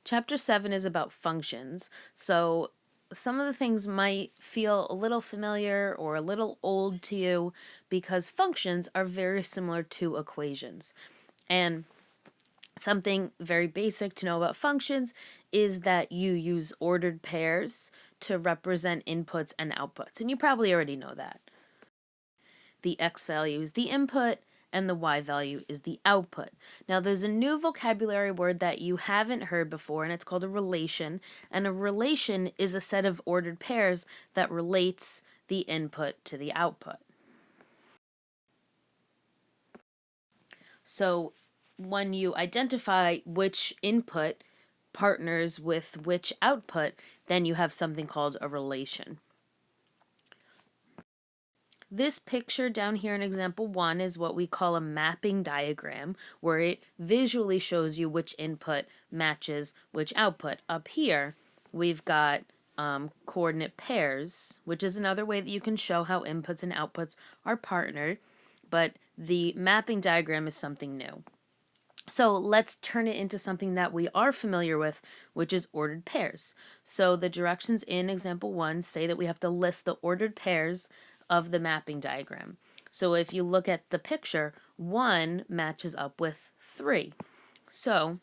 Chapter 7 is about functions. So some of the things might feel a little familiar or a little old to you because functions are very similar to equations. And something very basic to know about functions is that you use ordered pairs to represent inputs and outputs. And you probably already know that. The x value is the input and the y value is the output. Now, there's a new vocabulary word that you haven't heard before, and it's called a relation. And a relation is a set of ordered pairs that relates the input to the output. So, when you identify which input partners with which output, then you have something called a relation. This picture down here in example 1 is what we call a mapping diagram, where it visually shows you which input matches which output. Up here, we've got coordinate pairs, which is another way that you can show how inputs and outputs are partnered, but the mapping diagram is something new. So let's turn it into something that we are familiar with, which is ordered pairs. So the directions in example 1 say that we have to list the ordered pairs of the mapping diagram. So if you look at the picture, 1 matches up with 3. So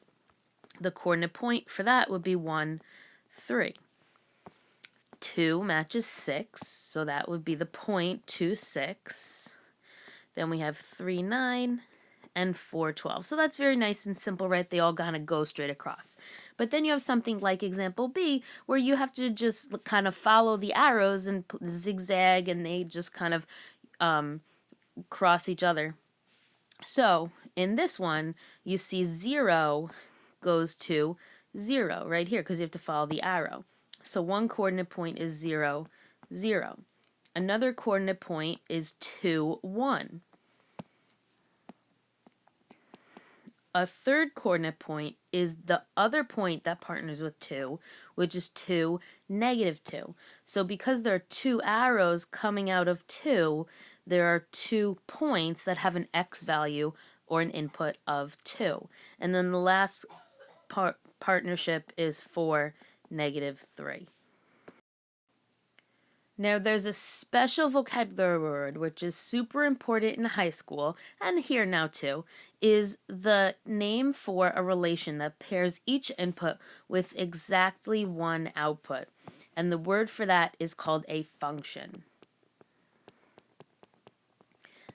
the coordinate point for that would be 1, 3. 2 matches 6, so that would be the point 2, 6. Then we have 3, 9, and 4, 12. So that's very nice and simple, right? They all kind of go straight across. But then you have something like example B, where you have to just kind of follow the arrows and zigzag, and they just kind of cross each other. So in this one, you see 0 goes to 0 right here, because you have to follow the arrow. So one coordinate point is 0, 0. Another coordinate point is 2, 1. A third coordinate point is the other point that partners with 2, which is 2, negative 2. So because there are 2 arrows coming out of 2, there are 2 points that have an x value or an input of 2. And then the last partnership is 4, negative 3. Now, there's a special vocabulary word which is super important in high school, and here now too, is the name for a relation that pairs each input with exactly one output. And the word for that is called a function.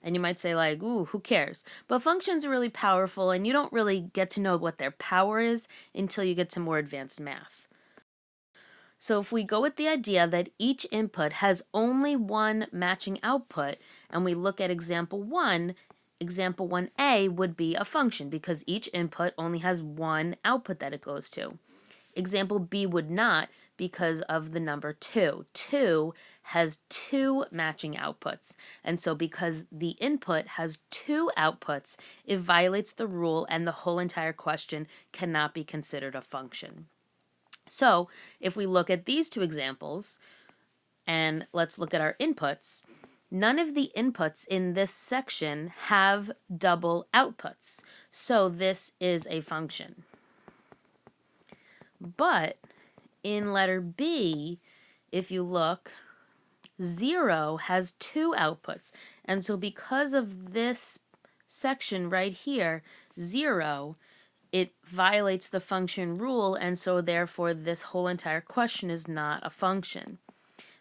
And you might say, like, ooh, who cares? But functions are really powerful, and you don't really get to know what their power is until you get to more advanced math. So if we go with the idea that each input has only one matching output, and we look at example 1, example 1a would be a function because each input only has one output that it goes to. Example B would not because of the number 2. 2 has 2 matching outputs, and so because the input has 2 outputs, it violates the rule and the whole entire question cannot be considered a function. So if we look at these two examples, and let's look at our inputs, none of the inputs in this section have double outputs. So this is a function. But in letter B, if you look, 0 has 2 outputs. And so because of this section right here, 0, it violates the function rule, and so therefore this whole entire question is not a function,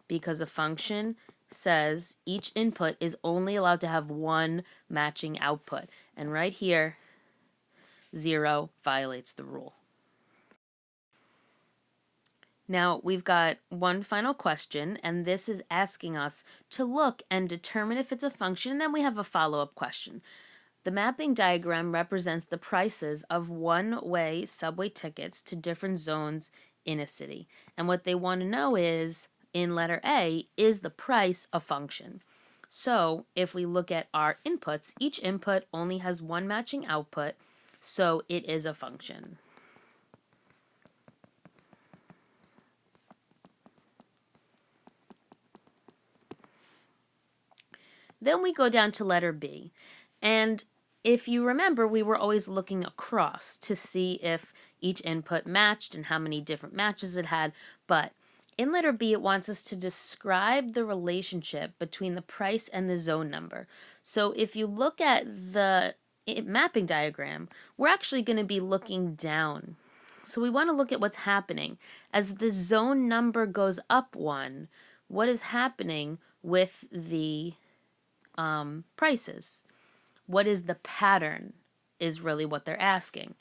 because a function says each input is only allowed to have one matching output, and right here 0 violates the rule. Now we've got one final question, and this is asking us to look and determine if it's a function, and then we have a follow-up question. The mapping diagram represents the prices of one-way subway tickets to different zones in a city. And what they want to know is, in letter A, is the price a function? So if we look at our inputs, each input only has one matching output, so it is a function. Then we go down to letter B, and if you remember, we were always looking across to see if each input matched and how many different matches it had. But in letter B, it wants us to describe the relationship between the price and the zone number. So if you look at the mapping diagram, we're actually going to be looking down. So we want to look at what's happening. As the zone number goes up one, what is happening with the prices? What is the pattern is really what they're asking.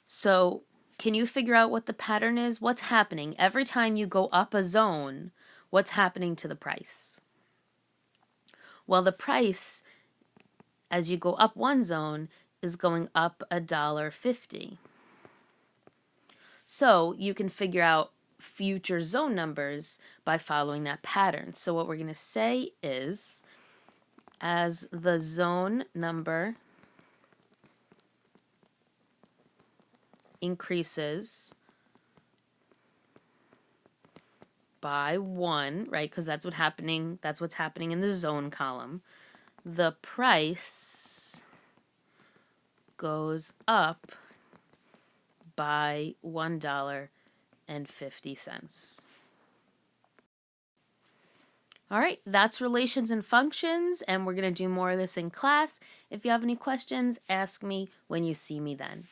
So can you figure out what the pattern is? What's happening? Every time you go up a zone, what's happening to the price? Well, the price, as you go up one zone, is going up $1.50. So you can figure out future zone numbers by following that pattern. So what we're going to say is, as the zone number increases by 1, right? Because that's what's happening in the zone column. The price goes up by $1.50. All right, that's relations and functions, and we're going to do more of this in class. If you have any questions, ask me when you see me then.